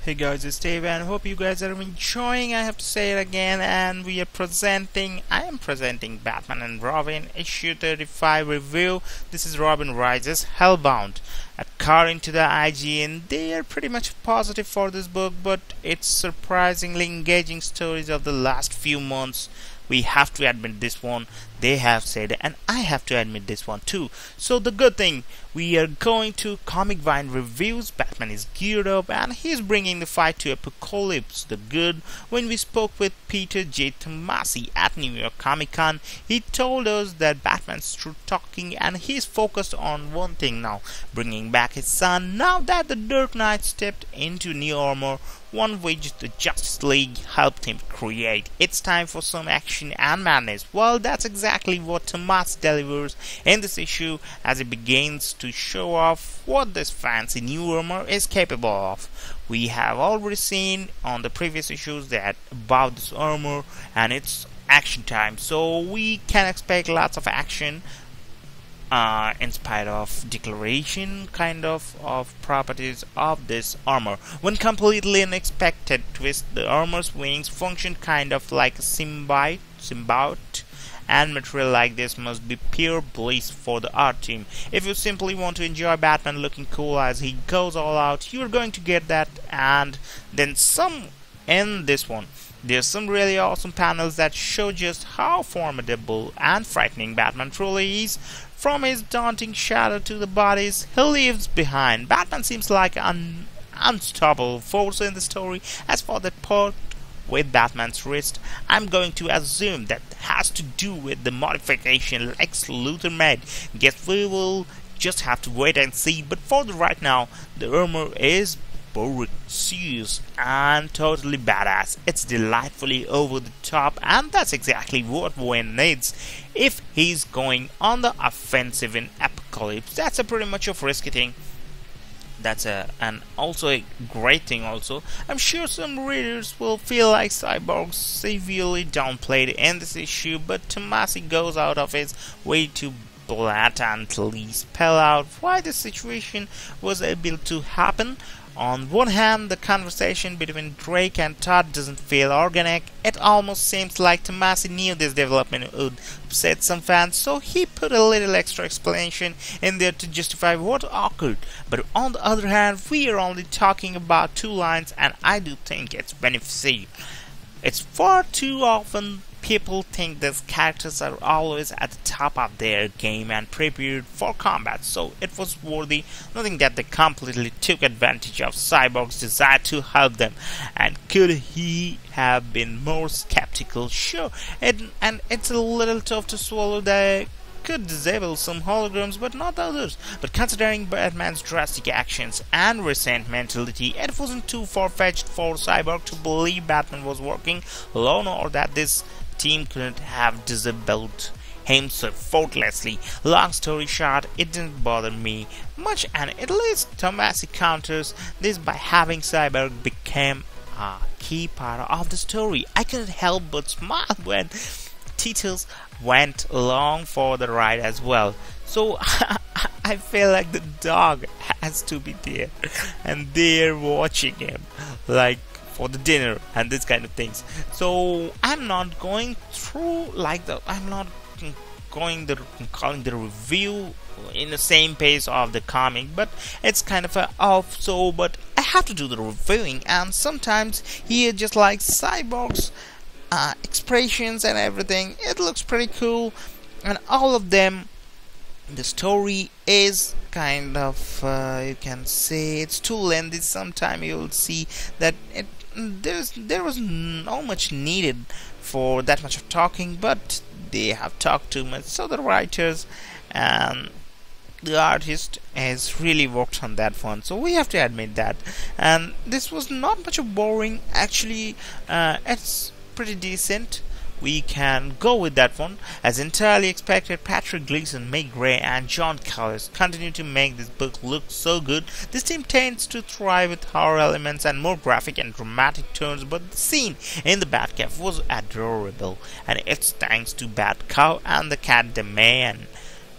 Hey guys, it's Dave and hope you guys are enjoying. I have to say it again, and I am presenting Batman and Robin issue 35 review. This is Robin Rises Hellbound. According to the IGN, they are pretty much positive for this book, but it's surprisingly engaging stories of the last few months. We have to admit this one, they have said, and I have to admit this one too. So the good thing, we are going to Comic Vine reviews. Batman is geared up and he's bringing the fight to Apokolips. The good, when we spoke with Peter J. Tomasi at New York Comic Con, he told us that Batman's through talking and he's focused on one thing now, bringing back his son now that the Dark Knight stepped into new armor, one which the Justice League helped him create. It's time for some action and madness. Well, that's exactly what Tomasi delivers in this issue as he begins to show off what this fancy new armor is capable of. We have already seen on the previous issues that about this armor, and it's action time, so we can expect lots of action in spite of declaration of properties of this armor. One completely unexpected twist, the armor's wings function kind of like a symbiote, and material like this must be pure bliss for the art team. If you simply want to enjoy Batman looking cool as he goes all out, you're going to get that and then some in this one. There's some really awesome panels that show just how formidable and frightening Batman truly is. From his daunting shadow to the bodies he leaves behind, Batman seems like an unstoppable force in the story. As for that part with Batman's wrist, I'm going to assume that has to do with the modification Lex Luthor made. Guess we will just have to wait and see, but for the right now, the armor is boring, serious, and totally badass. It's delightfully over the top, and that's exactly what Wayne needs if he's going on the offensive in Apokolips. That's a pretty much a risky thing. That's and also a great thing also. I'm sure some readers will feel like Cyborg's severely downplayed in this issue, but Tomasi goes out of his way to blatantly spell out why the situation was able to happen. On one hand, the conversation between Drake and Todd doesn't feel organic. It almost seems like Tomasi knew this development would upset some fans, so he put a little extra explanation in there to justify what occurred. But on the other hand, we are only talking about 2 lines, and I do think it's beneficial. It's far too often people think these characters are always at the top of their game and prepared for combat, so it was worthy. Nothing that they completely took advantage of Cyborg's desire to help them. And could he have been more skeptical? Sure, and it's a little tough to swallow. They could disable some holograms but not others. But considering Batman's drastic actions and recent mentality, it wasn't too far-fetched for Cyborg to believe Batman was working alone or that this team couldn't have disabled him so effortlessly. Long story short, it didn't bother me much, and at least Tomasi counters this by having Cyborg become a key part of the story. I couldn't help but smile when Titus went along for the ride as well. So I feel like the dog has to be there, and they're watching him like for the dinner and this kind of things. So I'm not going through I'm not calling the review in the same pace of the comic, but it's kind of off. So, but I have to do the reviewing, and sometimes here just like Cyborg's expressions and everything, it looks pretty cool, and all of them. The story is kind of you can say it's too lengthy. Sometime you will see that there was no much needed for that much of talking, but they have talked too much. So the writers and the artist has really worked on that one. So we have to admit that. And this was not much of boring. Actually, it's pretty decent. We can go with that one. As entirely expected, Patrick Gleason, Mick and John Callis continue to make this book look so good. This team tends to thrive with horror elements and more graphic and dramatic turns, but the scene in the Batcave was adorable, and it's thanks to Batcow and the cat Demayan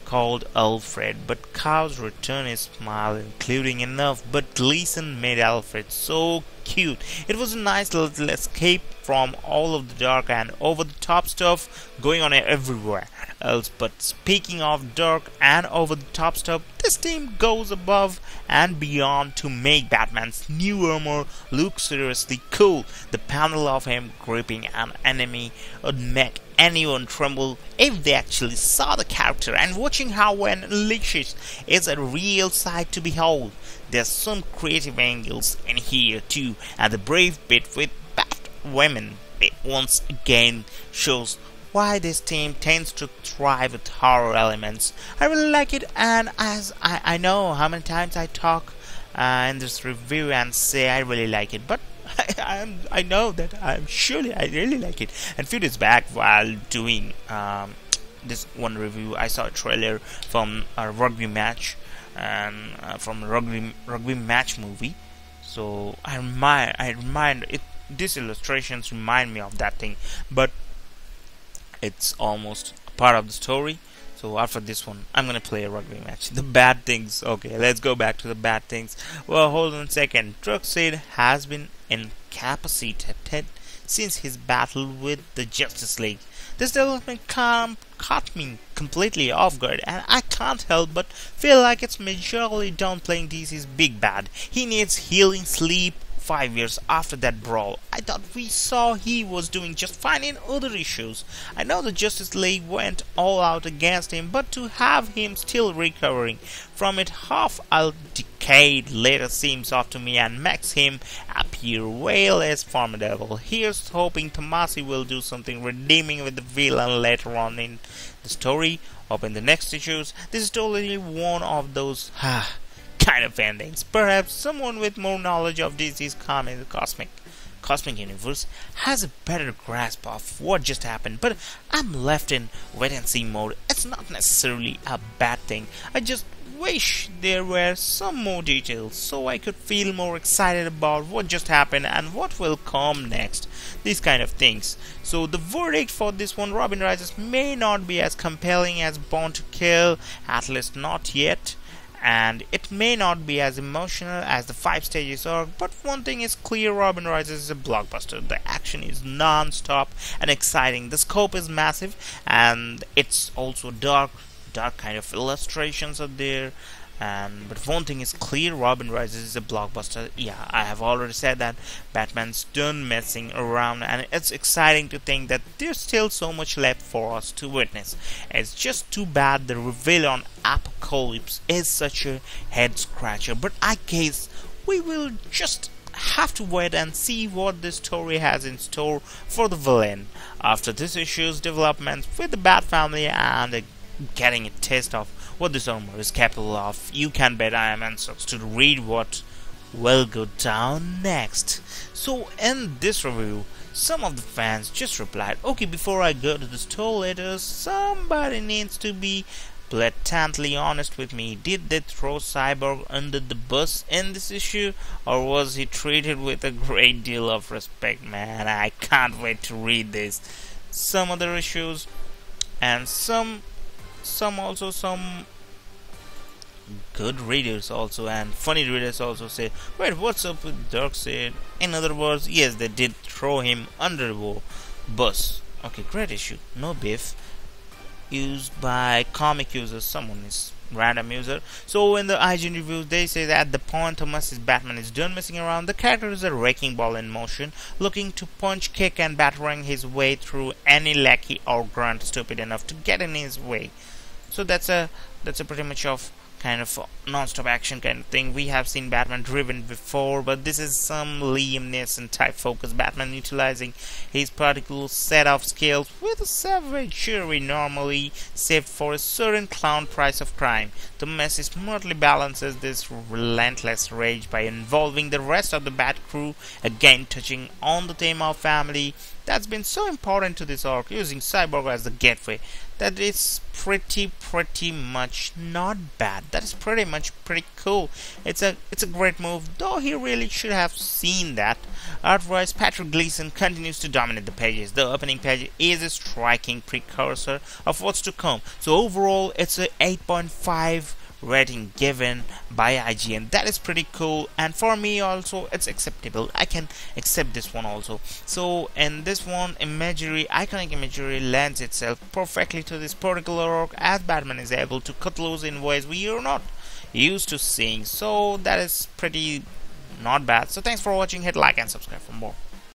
called Alfred, but Cow's return his smile, including enough. But Gleason made Alfred so cute. It was a nice little escape from all of the dark and over the top stuff going on everywhere else. But speaking of dark and over the top stuff, this team goes above and beyond to make Batman's new armor look seriously cool. The panel of him gripping an enemy would make anyone tremble if they actually saw the character, and watching how when unleashes is a real sight to behold. There's some creative angles in here too, and the brave bit with Batwomen it once again shows why this team tends to thrive with horror elements. I really like it, and as I know how many times I talk in this review and say I really like it, but I know that I really like it. And few days back, while doing this one review, I saw a trailer from a rugby match and from a rugby match movie. So I remind it. These illustrations remind me of that thing, but it's almost a part of the story. So after this one, I'm gonna play a rugby match. The bad things. Okay, let's go back to the bad things. Well, hold on a second. Darkseid has been incapacitated since his battle with the Justice League. This development caught me completely off guard, and I can't help but feel like it's majorly downplaying DC's big bad. He needs healing, sleep. 5 years after that brawl, I thought we saw he was doing just fine in other issues. I know the Justice League went all out against him, but to have him still recovering from it half a decade later seems off to me and makes him appear way less formidable. Here's hoping Tomasi will do something redeeming with the villain later on in the story or in the next issues. This is totally one of those kind of endings. Perhaps someone with more knowledge of DC's cosmic universe has a better grasp of what just happened, but I'm left in wait and see mode. It's not necessarily a bad thing. I just wish there were some more details so I could feel more excited about what just happened and what will come next. These kind of things. So the verdict for this one, Robin Rises, may not be as compelling as Born to Kill, at least not yet. And it may not be as emotional as the 5 stages arc, but one thing is clear: Robin Rises is a blockbuster. The action is non-stop and exciting, the scope is massive, and it's also dark kind of illustrations are there. But one thing is clear: Robin Rises is a blockbuster. Yeah, I have already said that Batman's done messing around, and it's exciting to think that there's still so much left for us to witness. It's just too bad the reveal on Apokolips is such a head scratcher, but I guess we will just have to wait and see what this story has in store for the villain. After this issue's developments with the Bat family and getting a taste of what this armor is capable of, you can bet I am anxious to read what will go down next. So in this review, some of the fans just replied, okay, before I go to the store later, somebody needs to be blatantly honest with me. Did they throw Cyborg under the bus in this issue, or was he treated with a great deal of respect? Man, I can't wait to read this. Some other issues and some good readers also and funny readers also say, wait, what's up with Darkseid? In other words, yes, they did throw him under the bus. Okay, great issue, no beef. Used by comic users, someone is random user. So in the IGN reviews, they say that at the point Tomasi's Batman is done messing around, the character is a wrecking ball in motion, looking to punch, kick, and battering his way through any lackey or grunt stupid enough to get in his way. So that's a pretty much of kind of non-stop action kind of thing. We have seen Batman driven before, but this is some Liam Neeson type focus. Batman utilizing his particular set of skills with a savagery normally saved for a certain clown price of crime. The Messi smartly balances this relentless rage by involving the rest of the Bat crew, again touching on the theme of family. that's been so important to this arc, using Cyborg as the gateway, that it's pretty much not bad. That is pretty much pretty cool. It's a great move, though he really should have seen that. Otherwise, Patrick Gleason continues to dominate the pages. The opening page is a striking precursor of what's to come. So overall, it's a 8.5 rating given by IGN. That is pretty cool, and for me also it's acceptable. I can accept this one also. So in this one, iconic imagery lends itself perfectly to this particular arc, as Batman is able to cut loose in ways we are not used to seeing. So that is pretty not bad. So thanks for watching. Hit like and subscribe for more.